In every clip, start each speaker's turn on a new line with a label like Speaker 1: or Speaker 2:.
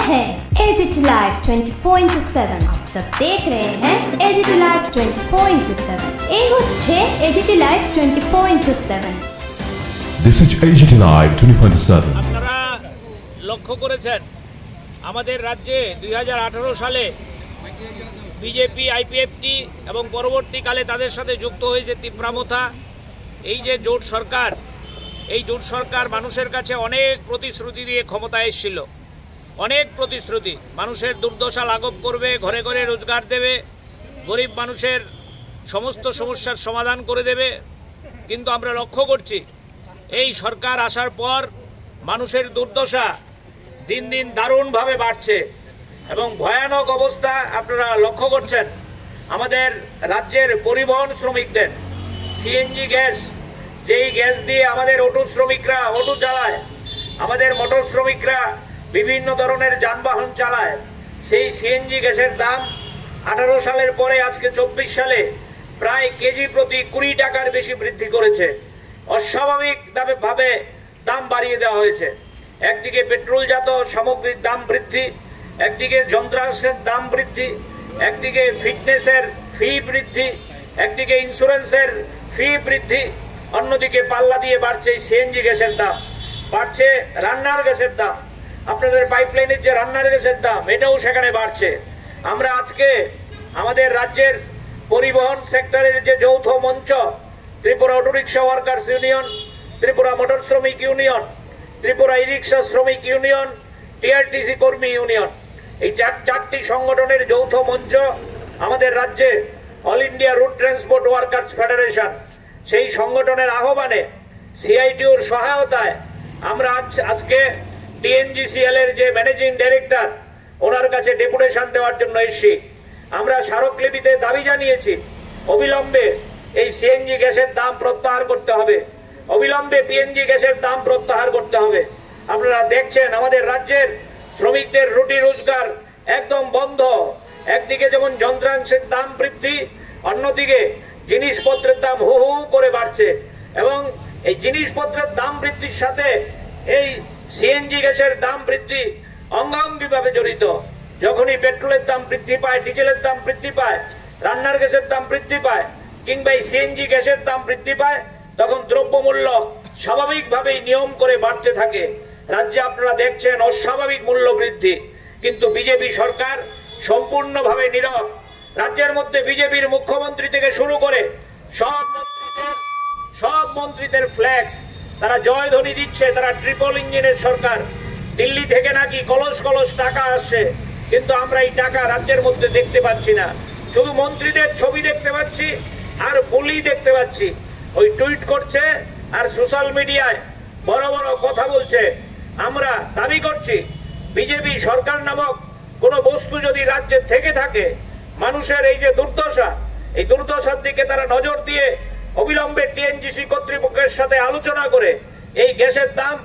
Speaker 1: है AGT live 24/7। आप सब देख रहे हैं एजीटी लाइव 24/7। এই হচ্ছে AGT live 24/7।
Speaker 2: This is AGT live 24/7।
Speaker 3: আপনারা লক্ষ্য করেছেন আমাদের রাজ্যে 2018 সালে বিজেপি আইপিএফটি এবং পরবর্তীকালে তাদের সাথে যুক্ত হয়েছে তিপ্রামথা। এই যে জোট সরকার, এই জোট সরকার মানুষের কাছে অনেক প্রতিশ্রুতি দিয়ে ক্ষমতায় এসেছিল। অনেক প্রতিশ্রুতি, মানুষের দুর্দশা লাঘব করবে, ঘরে ঘরে রোজগার দেবে, গরিব মানুষের সমস্ত সমস্যার সমাধান করে দেবে। কিন্তু আমরা লক্ষ্য করছি এই সরকার আসার পর মানুষের দুর্দশা দিন দিন দারুণভাবে বাড়ছে এবং ভয়ানক অবস্থা আপনারা লক্ষ্য করছেন। আমাদের রাজ্যের পরিবহন শ্রমিকদের সিএনজি গ্যাস, যেই গ্যাস দিয়ে আমাদের অটো শ্রমিকরা অটো চালায়, আমাদের মোটর শ্রমিকরা বিভিন্ন ধরনের যানবাহন চালায়, সেই সিএনজি গ্যাসের দাম 18 সালের পরে আজকে 24 সালে প্রায় কেজি প্রতি 20 টাকার বেশি বৃদ্ধি করেছে। অস্বাভাবিকভাবে দাম বাড়িয়ে দেওয়া হয়েছে। একদিকে পেট্রোলজাত সামগ্রীর দাম বৃদ্ধি, একদিকে যন্ত্রাংশের দাম বৃদ্ধি, একদিকে ফিটনেসের ফি বৃদ্ধি, একদিকে ইন্স্যুরেন্সের ফি বৃদ্ধি, অন্যদিকে পাল্লা দিয়ে বাড়ছে সিএনজি গ্যাসের দাম, বাড়ছে রান্নার গ্যাসের দাম। আপনাদের পাইপলাইনের যে রান্নার গ্যাসের দাম, এটাও সেখানে বাড়ছে। আমরা আজকে আমাদের রাজ্যের পরিবহন সেক্টরের যে যৌথ মঞ্চ, Tripura autorickshaw workers union, Tripura motor শ্রমিক ইউনিয়ন, ত্রিপুরা ই রিক্সা শ্রমিক ইউনিয়ন, টিআরটিসি কর্মী ইউনিয়ন, এই চারটি সংগঠনের যৌথ মঞ্চ আমাদের রাজ্যে all India route transport workers federation, সেই সংগঠনের আহ্বানে সিআইটিউর সহায়তায় আমরা আজকে টিএনজিসিএল এর যে ম্যানেজিং ডাইরেক্টর, ওনার কাছে ডেপুটেশন দেওয়ার জন্য এসেছি। আমরা স্মারকলিপিতে দাবি জানিয়েছি অবিলম্বে এই সিএনজি গ্যাসের দাম প্রত্যাহার করতে হবে, অবিলম্বে পিএনজি গ্যাসের দাম প্রত্যাহার করতে হবে। আপনারা দেখছেন আমাদের রাজ্যের শ্রমিকদের রুটি রোজগার একদম বন্ধ। একদিকে যেমন যন্ত্রাংশের দাম বৃদ্ধি, অন্যদিকে জিনিসপত্রের দাম হু হু করে বাড়ছে এবং এই জিনিসপত্রের দাম বৃদ্ধির সাথে এই সিএনজি গ্যাসের দাম বৃদ্ধি অঙ্গাঙ্গিভাবে জড়িত। যখনই পেট্রোলের দাম বৃদ্ধি পায়, ডিজেলের দাম বৃদ্ধি পায়, রান্নার গ্যাসের দাম বৃদ্ধি পায়, কিংবা এই সিএনজি গ্যাসের দাম বৃদ্ধি পায়, তখন দ্রব্যমূল্য স্বাভাবিকভাবেই নিয়ম করে বাড়তে থাকে। রাজ্যে আপনারা দেখছেন অস্বাভাবিক মূল্য বৃদ্ধি, কিন্তু বিজেপি সরকার সম্পূর্ণভাবে নীরব। রাজ্যের মধ্যে বিজেপির মুখ্যমন্ত্রী থেকে শুরু করে সব মন্ত্রীদের ফ্ল্যাক্স, তারা জয়ধ্বনি দিচ্ছে তারা ট্রিপল ইঞ্জিনের সরকার। দিল্লি থেকে নাকি কলস কলস টাকা আসছে, কিন্তু আমরা এই টাকা রাজ্যের মধ্যে দেখতে পাচ্ছি না। শুধু মন্ত্রীদের ছবি দেখতে পাচ্ছি আর বুলি দেখতে পাচ্ছি। ওই টুইট করছে আর সোশ্যাল মিডিয়ায় বড় বড় কথা বলছে। আমরা দাবি করছি বিজেপি সরকার নামক কোনো বস্তু যদি রাজ্যে থেকে থাকে, মানুষের এই যে দুর্দশা, এই দুর্দশার দিকে তারা নজর দিয়ে অবিলম্বে টিএনজিসি কর্তৃপক্ষের সাথে আলোচনা করে এই গ্যাসের দাম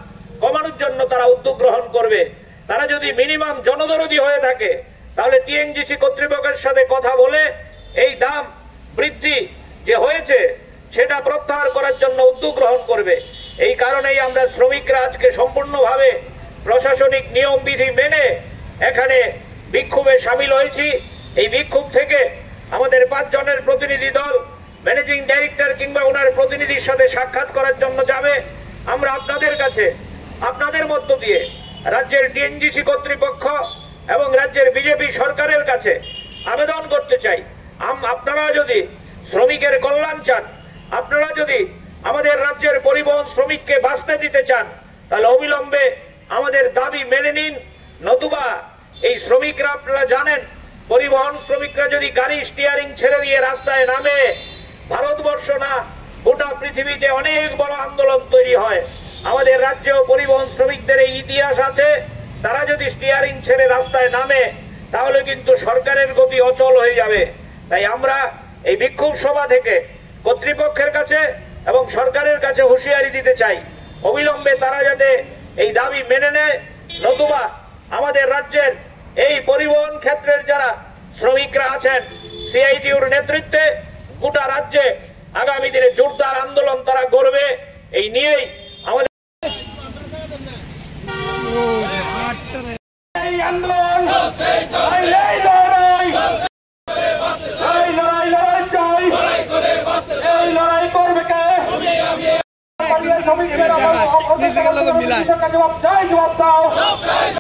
Speaker 3: কমানোর জন্য তারা উদ্যোগ গ্রহণ করবে। তারা যদি মিনিমাম জনদরদি হয়ে থাকে, তাহলে টিএনজিসি কর্তৃপক্ষের সাথে কথা বলে এই দাম বৃদ্ধি যে হয়েছে সেটা প্রত্যাহার করার জন্য উদ্যোগ গ্রহণ করবে। এই কারণেই আমরা শ্রমিকরা আজকে সম্পূর্ণভাবে প্রশাসনিক নিয়ম বিধি মেনে এখানে বিক্ষোভে সামিল হয়েছি। এই বিক্ষোভ থেকে আমাদের 5 জনের প্রতিনিধি দল ম্যানেজিং ডাইরেক্টর কিংবা ওনার প্রতিনিধির সাথে সাক্ষাৎ করার জন্য যাবে। আমরা আপনাদের কাছে, আপনাদের মধ্য দিয়ে রাজ্যের টিএনজিসি কর্তৃপক্ষ এবং রাজ্যের বিজেপি সরকারের কাছে আবেদন করতে চাই, আপনারা যদি শ্রমিকের কল্যাণ চান, আপনারা যদি আমাদের রাজ্যের পরিবহন শ্রমিককে বাঁচতে দিতে চান, তাহলে অবিলম্বে আমাদের দাবি মেনে নিন। নতুবা এই শ্রমিকরা, আপনারা জানেন, পরিবহন শ্রমিকরা যদি গাড়ি স্টিয়ারিং ছেড়ে দিয়ে রাস্তায় নামে, ভারতবর্ষ না গোটা পৃথিবীতে অনেক বড় আন্দোলন তৈরি হয়। আমাদের রাজ্যেও পরিবহন শ্রমিকদের এই ইতিহাস আছে। তারা যদি স্টিয়ারিং ছেড়ে রাস্তায় নামে, তাহলে কিন্তু সরকারের গতি অচল হয়ে যাবে। তাই আমরা এই বিক্ষোভ সভা থেকে কর্তৃপক্ষের কাছে এবং সরকারের কাছে হুঁশিয়ারি দিতে চাই, অবিলম্বে তারা যাতে এই দাবি মেনে নেয়। নতুবা আমাদের রাজ্যের এই পরিবহন ক্ষেত্রের যারা শ্রমিকরা আছেন, সিআইটিউর নেতৃত্বে গোটা রাজ্যে আগামী দিনে জোরদার আন্দোলন তারা করবে। এই নিয়েই আমাদের
Speaker 4: এই আন্দোলন এই লড়াই লড়াই চাই এই লড়াই করবে কে জবাব দাও।